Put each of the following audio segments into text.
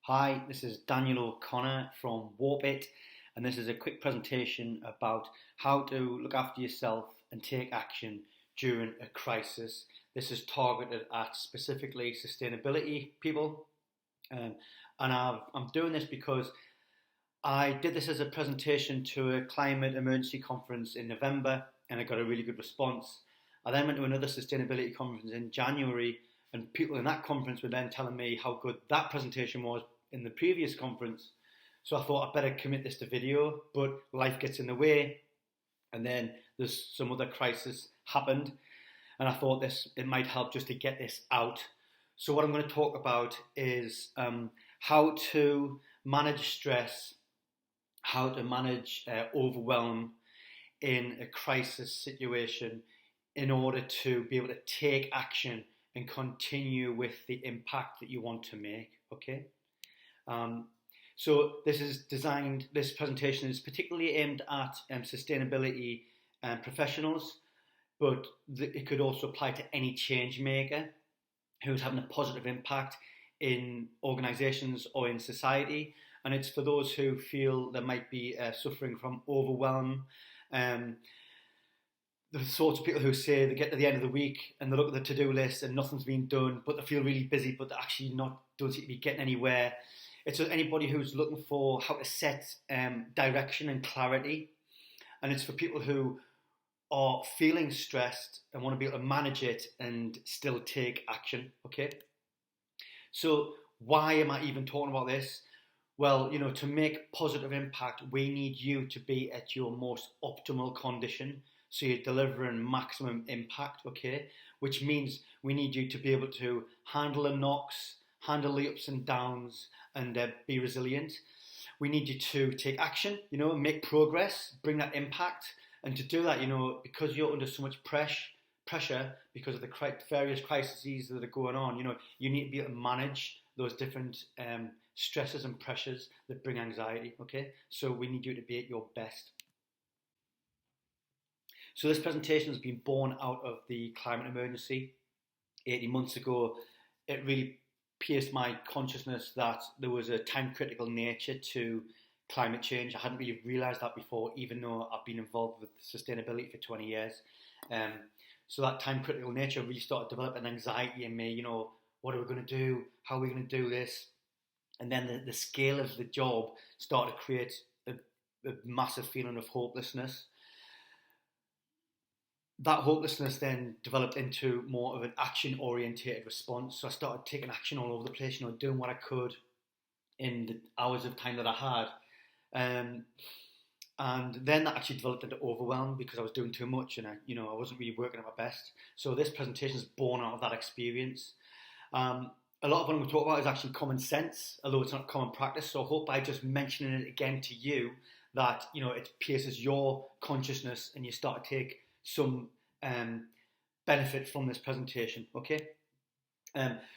Hi, this is Daniel O'Connor from Warpit, and this is a quick presentation about how to look after yourself and take action during a crisis. This is targeted at specifically sustainability people, um, and I'm doing this because I did this as a presentation to a climate emergency conference in November, and I got a really good response. I then went to another sustainability conference in January, and people in that conference were then telling me how good that presentation was in the previous conference. So I thought I'd better commit this to video, but life gets in the way, and then there's some other crisis happened, and I thought it might help just to get this out. So what I'm going to talk about is how to manage stress, how to manage overwhelm in a crisis situation in order to be able to take action and continue with the impact that you want to make. Okay. So this presentation is particularly aimed at sustainability professionals, but it could also apply to any change maker who's having a positive impact in organisations or in society. And it's for those who feel they might be suffering from overwhelm. The sorts of people who say they get to the end of the week and they look at the to-do list and nothing's been done, but they feel really busy, but they're actually don't seem to be getting anywhere. It's anybody who's looking for how to set direction and clarity. And it's for people who are feeling stressed and want to be able to manage it and still take action. Okay. So why am I even talking about this? Well, to make positive impact, we need you to be at your most optimal condition. So you're delivering maximum impact, okay? Which means we need you to be able to handle the knocks, handle the ups and downs, and be resilient. We need you to take action, make progress, bring that impact. And to do that, because you're under so much pressure because of the various crises that are going on, you need to be able to manage those different stresses and pressures that bring anxiety, okay? So we need you to be at your best. So this presentation has been born out of the climate emergency. 18 months ago, it really pierced my consciousness that there was a time-critical nature to climate change. I hadn't really realised that before, even though I've been involved with sustainability for 20 years. So that time-critical nature really started developing anxiety in me, what are we going to do? How are we going to do this? And then the scale of the job started to create a massive feeling of hopelessness. That hopelessness then developed into more of an action-orientated response. So I started taking action all over the place, doing what I could in the hours of time that I had. And then that actually developed into overwhelm because I was doing too much and I wasn't really working at my best. So this presentation is born out of that experience. A lot of what I'm going to talk about is actually common sense, although it's not common practice. So I hope by just mentioning it again to you that, it pierces your consciousness and you start to take some benefit from this presentation, okay?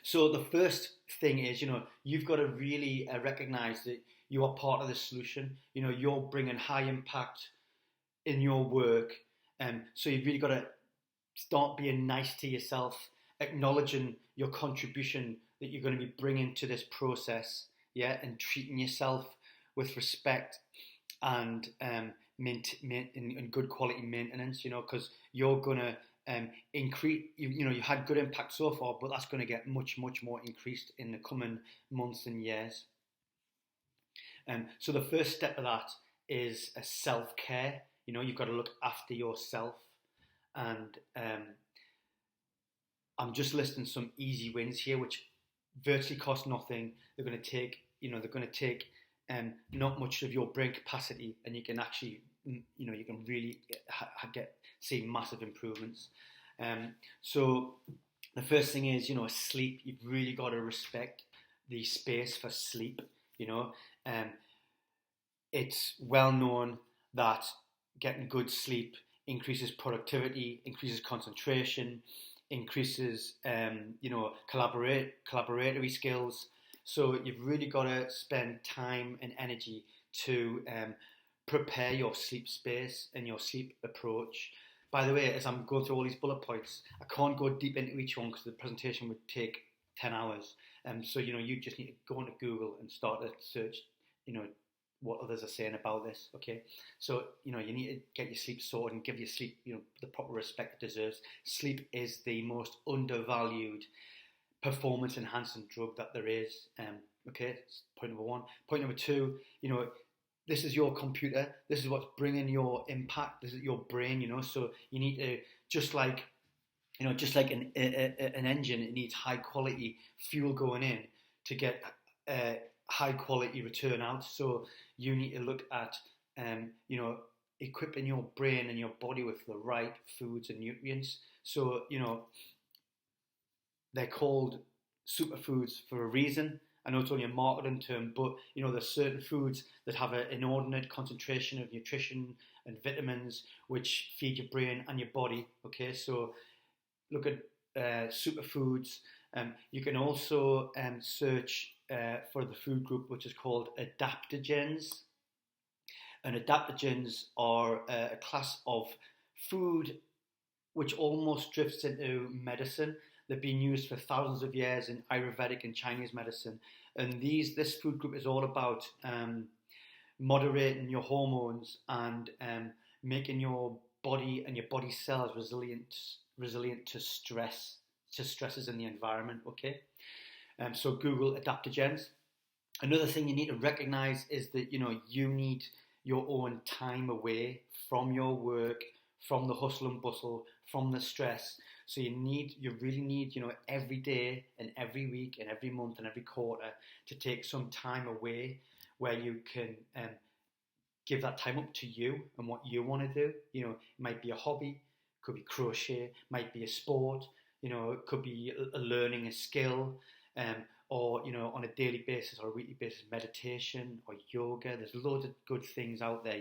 So the first thing is, you've got to really recognise that you are part of the solution. You're bringing high impact in your work, so you've really got to start being nice to yourself, acknowledging your contribution that you're going to be bringing to this process, yeah, and treating yourself with respect and good quality maintenance, because you're going to increase, you had good impact so far, but that's going to get much, much more increased in the coming months and years. So the first step of that is a self-care. You've got to look after yourself. And I'm just listing some easy wins here, which virtually cost nothing. They're going to take, not much of your brain capacity, and you can actually, you can really see massive improvements. So the first thing is, sleep. You've really got to respect the space for sleep. It's well known that getting good sleep increases productivity, increases concentration, increases, collaboratory skills. So you've really got to spend time and energy to prepare your sleep space and your sleep approach. By the way, as I'm going through all these bullet points, I can't go deep into each one because the presentation would take 10 hours. So, you just need to go into Google and start to search, what others are saying about this, okay? So, you need to get your sleep sorted and give your sleep, the proper respect it deserves. Sleep is the most undervalued performance enhancing drug that there is. Okay, that's point number one. Point number two, this is your computer. This is what's bringing your impact. This is your brain. So you need to just like an engine, it needs high quality fuel going in to get high quality return out. So you need to look at equipping your brain and your body with the right foods and nutrients. So they're called superfoods for a reason. I know it's only a marketing term, but there's certain foods that have an inordinate concentration of nutrition and vitamins which feed your brain and your body. Okay, so look at superfoods. You can also search for the food group which is called adaptogens. And adaptogens are a class of food which almost drifts into medicine. They've been used for thousands of years in Ayurvedic and Chinese medicine. And this food group is all about moderating your hormones and making your body and your body cells resilient to stresses in the environment. Okay, so Google adaptogens. Another thing you need to recognize is that you need your own time away from your work, from the hustle and bustle, from the stress. So you really need, every day and every week and every month and every quarter to take some time away where you can give that time up to you and what you want to do. It might be a hobby, could be crochet, might be a sport, it could be learning a skill, or on a daily basis or a weekly basis, meditation or yoga. There's loads of good things out there,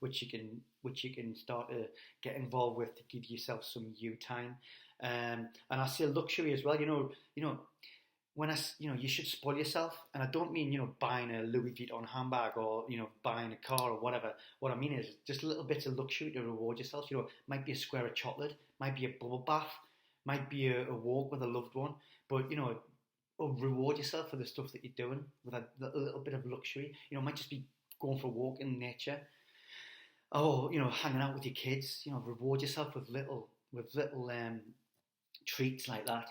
which you can start to get involved with to give yourself some you time. And I say luxury as well. When you should spoil yourself, and I don't mean buying a Louis Vuitton handbag or buying a car or whatever. What I mean is just a little bit of luxury to reward yourself. Might be a square of chocolate, might be a bubble bath, might be a walk with a loved one, but or reward yourself for the stuff that you're doing with a little bit of luxury. It might just be going for a walk in nature, or hanging out with your kids. Reward yourself with little treats like that.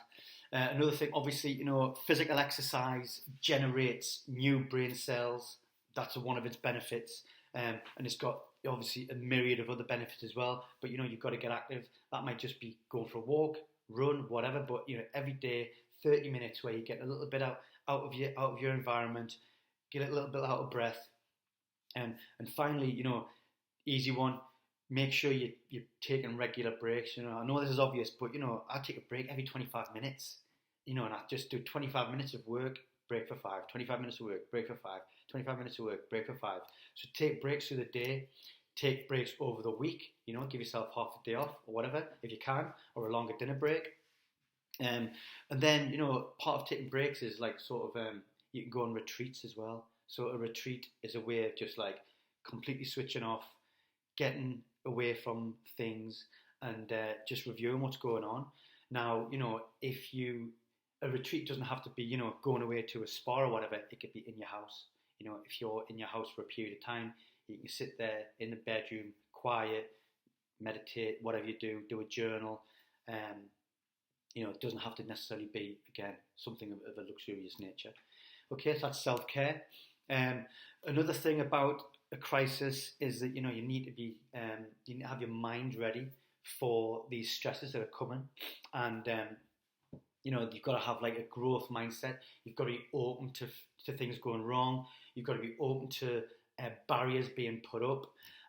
Another thing, obviously, physical exercise generates new brain cells. That's one of its benefits, and it's got obviously a myriad of other benefits as well. But you've got to get active. That might just be going for a walk, run, whatever. But every day, 30 minutes where you get a little bit out of your environment, get a little bit out of breath, and finally, easy one. Make sure you're taking regular breaks. I know this is obvious, but I take a break every 25 minutes. And I just do 25 minutes of work, break for 5. 25 minutes of work, break for 5. 25 minutes of work, break for 5. So take breaks through the day. Take breaks over the week. Give yourself half a day off or whatever if you can, or a longer dinner break. And then, part of taking breaks is like sort of, you can go on retreats as well. So a retreat is a way of just like completely switching off, getting away from things and just reviewing what's going on. Now, a retreat doesn't have to be, going away to a spa or whatever. It could be in your house. If you're in your house for a period of time, you can sit there in the bedroom, quiet, meditate, whatever you do a journal. It doesn't have to necessarily be, again, something of a luxurious nature. Okay, so that's self-care. Another thing about a crisis is that, you need to have your mind ready for these stresses that are coming. And, you've got to have like a growth mindset. You've got to be open to things going wrong. You've got to be open to barriers being put up.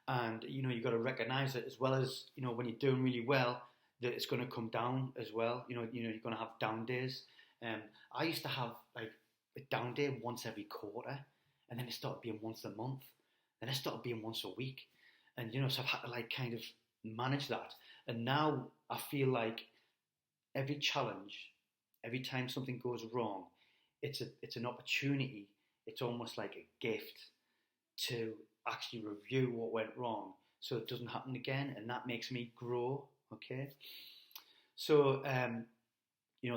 And, you've got to recognize that as well as, when you're doing really well, that it's going to come down as well. You're going to have down days. I used to have like a down day once every quarter, and then it started being once a month, then it started being once a week, and so I've had to like kind of manage that. And now I feel like every challenge, every time something goes wrong, it's an opportunity. It's almost like a gift to actually review what went wrong, so it doesn't happen again, and that makes me grow. Okay, so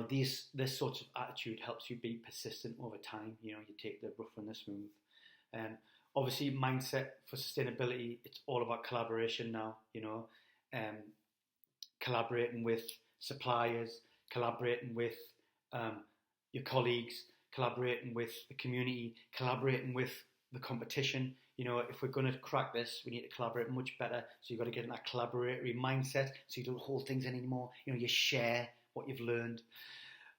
this sort of attitude helps you be persistent over time. You take the rough and the smooth. Obviously, mindset for sustainability, it's all about collaboration now. Um, Collaborating with suppliers, collaborating with your colleagues, collaborating with the community, collaborating with the competition. If we're going to crack this, we need to collaborate much better. So you've got to get in that collaboratory mindset so you don't hold things anymore. You share what you've learned.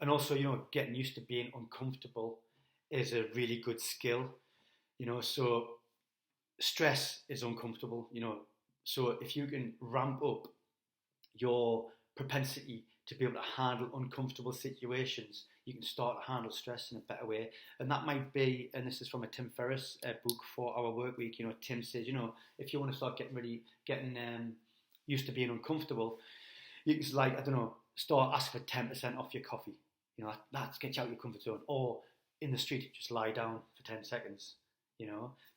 And also, getting used to being uncomfortable is a really good skill. So stress is uncomfortable. So if you can ramp up your propensity to be able to handle uncomfortable situations, you can start to handle stress in a better way. And that might be, and this is from a Tim Ferriss book, 4-Hour Workweek. Tim says, if you want to start getting used to being uncomfortable, you can, start asking for 10% off your coffee. That gets you out of your comfort zone. Or in the street, just lie down for 10 seconds.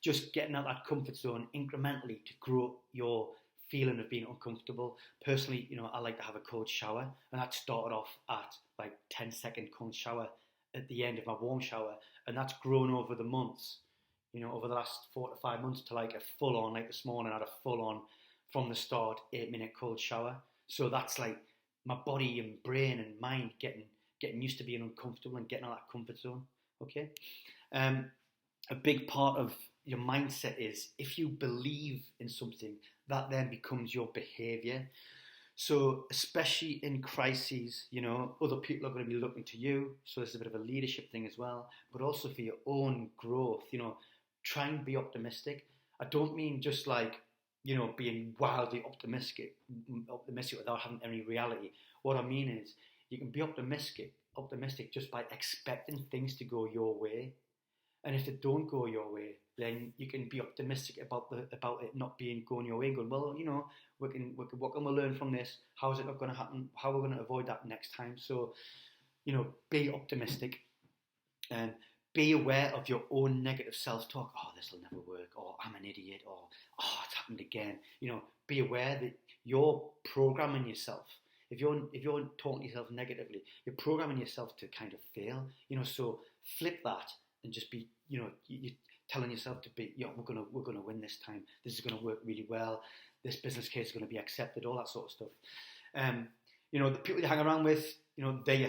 Just getting out of that comfort zone incrementally to grow your feeling of being uncomfortable. Personally, I like to have a cold shower, and that started off at 10-second cold shower at the end of my warm shower, and that's grown over the months, over the last 4 to 5 months to a full on, this morning I had a full on from the start 8-minute cold shower. So that's my body and brain and mind getting used to being uncomfortable and getting out of that comfort zone. Okay. A big part of your mindset is if you believe in something, that then becomes your behavior. So especially in crises, other people are going to be looking to you. So there's a bit of a leadership thing as well, but also for your own growth, try and be optimistic. I don't mean just being wildly optimistic without having any reality. What I mean is you can be optimistic just by expecting things to go your way. And if they don't go your way, then you can be optimistic about it not going your way. And going, well, what can we learn from this? How is it not going to happen? How are we going to avoid that next time? So, be optimistic and be aware of your own negative self-talk. Oh, this will never work. Or I'm an idiot. Or it's happened again. Be aware that you're programming yourself. If you're talking to yourself negatively, you're programming yourself to kind of fail. So flip that. And just be, you're telling yourself to be, we're gonna win this time. This is gonna work really well. This business case is gonna be accepted. All that sort of stuff. The people you hang around with, they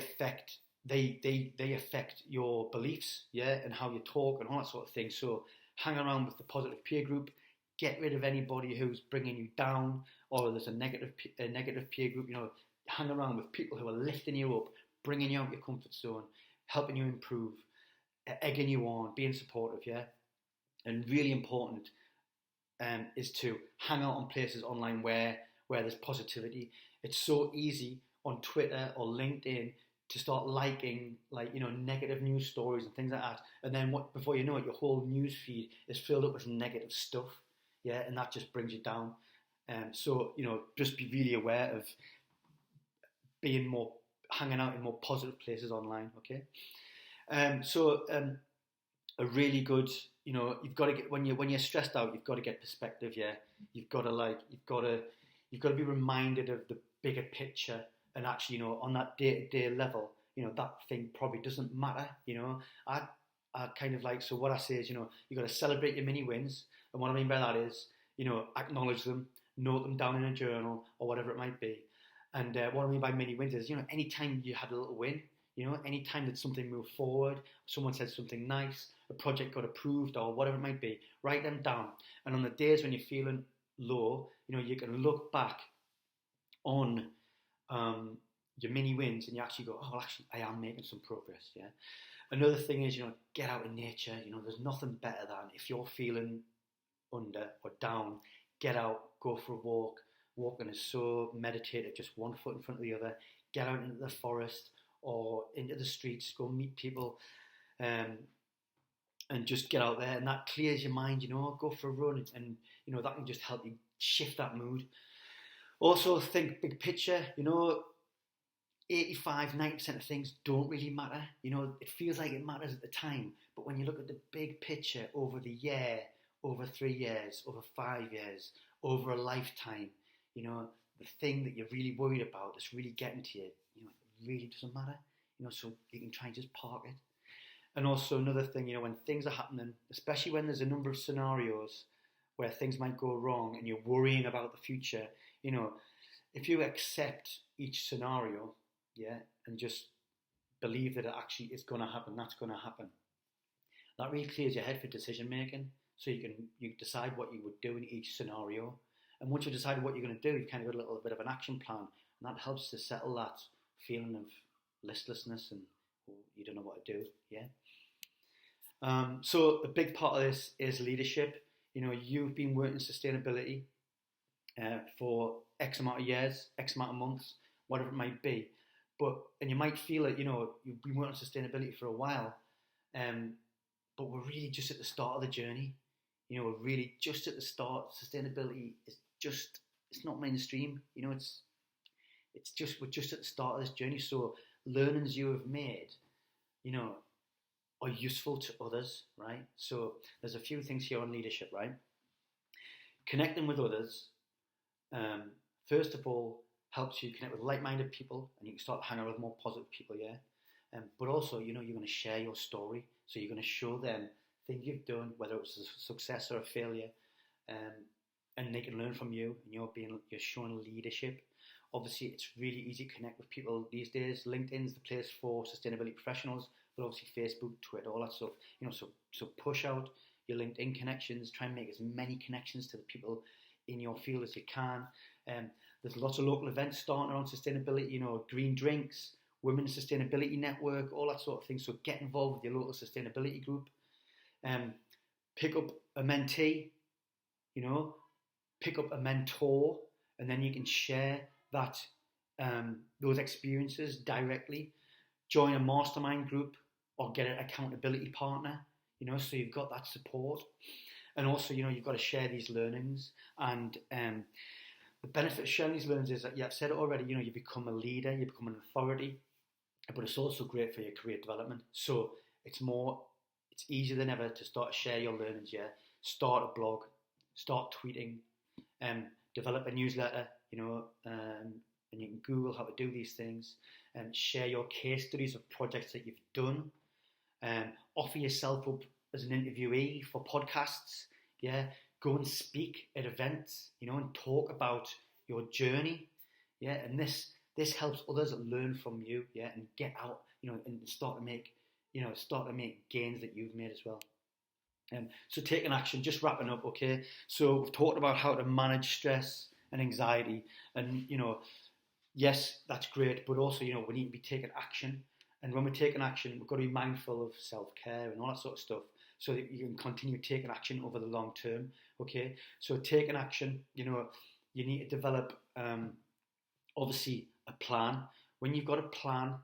affect your beliefs, and how you talk and all that sort of thing. So hang around with the positive peer group. Get rid of anybody who's bringing you down, or there's a negative peer group. Hang around with people who are lifting you up, bringing you out of your comfort zone, helping you improve. Egging you on, being supportive, and really important is to hang out on places online where there's positivity. It's so easy on Twitter or LinkedIn to start liking negative news stories and things like that, and then before you know it, your whole news feed is filled up with negative stuff, and that just brings you down. So just be really aware of hanging out in more positive places online. Okay. A really good, you've got to get when you're stressed out, you've got to get perspective. You've got to be reminded of the bigger picture, and actually, on that day-to-day level, that thing probably doesn't matter. I kind of so what I say is, you've got to celebrate your mini wins, and what I mean by that is, acknowledge them, note them down in a journal or whatever it might be. And what I mean by mini wins is, anytime you had a little win. Anytime that something moved forward, someone said something nice, a project got approved or whatever it might be, write them down. And on the days when you're feeling low, you can look back on your mini wins and you actually go, oh, actually, I am making some progress. Another thing is, get out in nature. There's nothing better than if you're feeling under or down, get out, go for a walk. Walking is so meditative, just one foot in front of the other. Get out into the forest or into the streets, go meet people, and just get out there, and that clears your mind. Go for a run, and that can just help you shift that mood. Also, think big picture. 85-90% of things don't really matter. It feels like it matters at the time, but when you look at the big picture over the year, over 3 years, over 5 years, over a lifetime, the thing that you're really worried about that's really getting to you, it really doesn't matter. so you can try and just park it. And also another thing, when things are happening, especially when there's a number of scenarios where things might go wrong and you're worrying about the future, if you accept each scenario, and just believe that it actually is going to happen, that's going to happen. That really clears your head for decision making, so you decide what you would do in each scenario. And once you've decided what you're going to do, you've kind of got a little bit of an action plan, and that helps to settle that feeling of listlessness and you don't know what to do. So a big part of this is leadership. You've been working sustainability for X amount of years, X amount of months, whatever it might be. And you might feel that, you've been working on sustainability for a while, but we're really just at the start of the journey. We're really just at the start. Sustainability is it's not mainstream. We're just at the start of this journey. So learnings you have made, are useful to others, right? So there's a few things here on leadership, right? Connecting with others, first of all, helps you connect with like-minded people, and you can start hanging out with more positive people, but also, you're going to share your story, so you're going to show them things you've done, whether it's a success or a failure, and they can learn from you, and you're showing leadership. Obviously, it's really easy to connect with people these days. LinkedIn's the place for sustainability professionals, but obviously Facebook, Twitter, all that stuff. So push out your LinkedIn connections. Try and make as many connections to the people in your field as you can. There's lots of local events starting around sustainability. Green drinks, Women Sustainability Network, all that sort of thing. So get involved with your local sustainability group. Pick up a mentee. Pick up a mentor, and then you can share that those experiences directly. Join a mastermind group or get an accountability partner, so you've got that support. And also, you've got to share these learnings. And the benefit of sharing these learnings is that, I've said it already, you become a leader, you become an authority, but it's also great for your career development. So it's easier than ever to start to share your learnings, Start a blog, start tweeting, develop a newsletter, and you can Google how to do these things, and share your case studies of projects that you've done, offer yourself up as an interviewee for podcasts, go and speak at events, and talk about your journey, and this helps others learn from you, and get out, and start to make gains that you've made as well. So taking action, just wrapping up, okay? So we've talked about how to manage stress and anxiety, and yes, that's great, but also we need to be taking action. And when we're taking action, we've got to be mindful of self-care and all that sort of stuff, so that you can continue taking action over the long term. Okay, so taking action, you need to develop obviously a plan. When you've got a plan,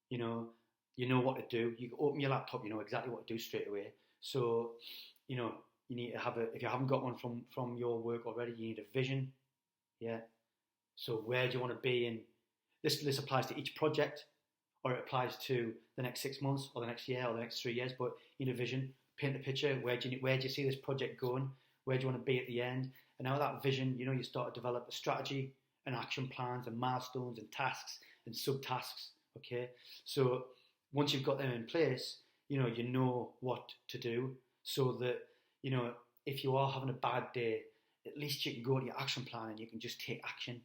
you know what to do. You can open your laptop, you know exactly what to do straight away. So you need to have if you haven't got one from your work already, you need a vision. So where do you want to be in this applies to each project, or it applies to the next 6 months or the next year or the next 3 years, but you need a vision, paint the picture. Where do you see this project going? Where do you want to be at the end? And now that vision, you start to develop a strategy and action plans and milestones and tasks and subtasks. Okay, so once you've got them in place, you know what to do, so that if you are having a bad day, at least you can go to your action plan and you can just take action.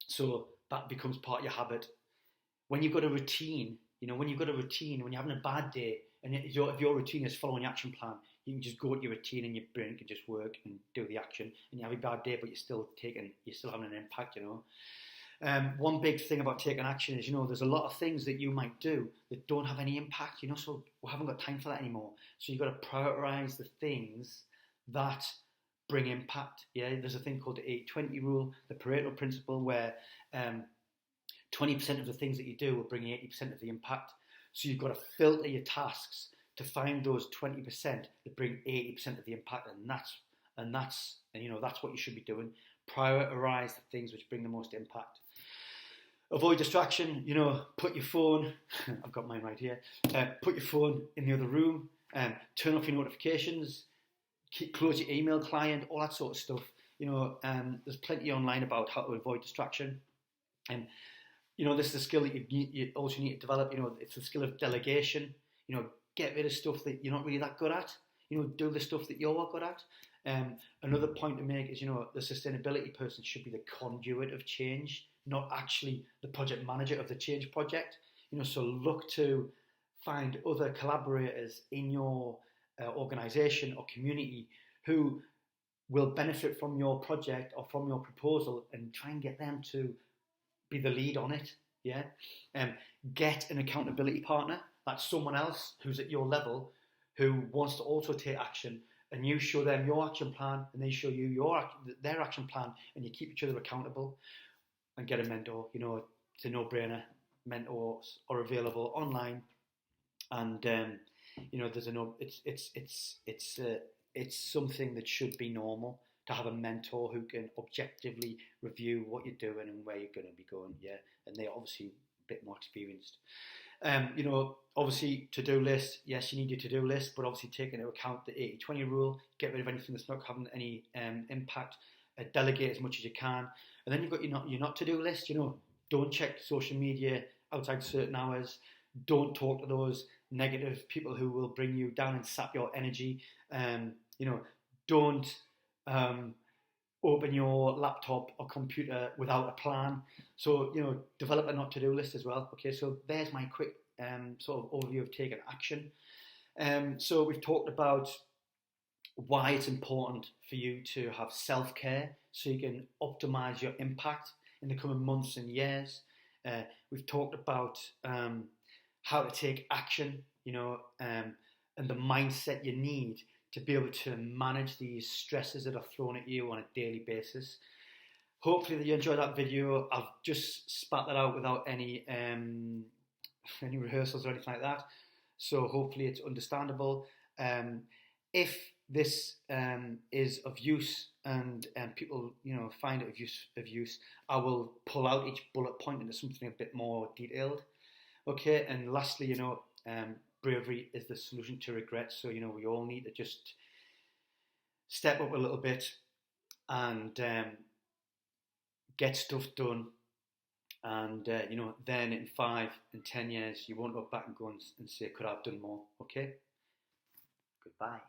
So that becomes part of your habit. When you've got a routine, when you're having a bad day, and if your routine is following your action plan, you can just go to your routine and your brain can just work and do the action, and you have a bad day, but you're still having an impact. One big thing about taking action is, there's a lot of things that you might do that don't have any impact, so we haven't got time for that anymore. So you've got to prioritize the things that bring impact. There's a thing called the 80-20 rule, the Pareto principle, where 20% of the things that you do will bring 80% of the impact. So you've got to filter your tasks to find those 20% that bring 80% of the impact, and that's what you should be doing. Prioritize the things which bring the most impact. Avoid distraction. Put your phone. I've got mine right here. Put your phone in the other room. Turn off your notifications. Close your email client. All that sort of stuff. There's plenty online about how to avoid distraction. This is a skill that you also need to develop. It's the skill of delegation. Get rid of stuff that you're not really that good at. Do the stuff that you're good at. Another point to make is, the sustainability person should be the conduit of change, not actually the project manager of the change project. So look to find other collaborators in your organisation or community who will benefit from your project or from your proposal, and try and get them to be the lead on it. Yeah. Get an accountability partner. That's someone else who's at your level who wants to also take action, and you show them your action plan, and they show you their action plan, and you keep each other accountable. And get a mentor. It's a no-brainer. Mentors are available online, and there's it's something that should be normal to have a mentor who can objectively review what you're doing and where you're going to be going. Yeah, and they're obviously a bit more experienced. Obviously, to-do list. Yes, you need your to-do list, but obviously take into account the 80-20 rule. Get rid of anything that's not having any impact. Delegate as much as you can, and then you've got your not to-do list. Don't check social media outside certain hours. Don't talk to those negative people who will bring you down and sap your energy. Don't open your laptop or computer without a plan. So, develop a not to-do list as well. Okay, so there's my quick sort of overview of taking action. So we've talked about why it's important for you to have self-care so you can optimize your impact in the coming months and years. We've talked about how to take action, and the mindset you need to be able to manage these stresses that are thrown at you on a daily basis. Hopefully you enjoyed that video. I've just spat that out without any rehearsals or anything like that. So hopefully it's understandable. If this is of use and people find it of use, I will pull out each bullet point into something a bit more detailed. Okay, and lastly, bravery is the solution to regret. So we all need to just step up a little bit and get stuff done. And then in 5 and 10 years, you won't look back and go and say, could I have done more? Okay, goodbye.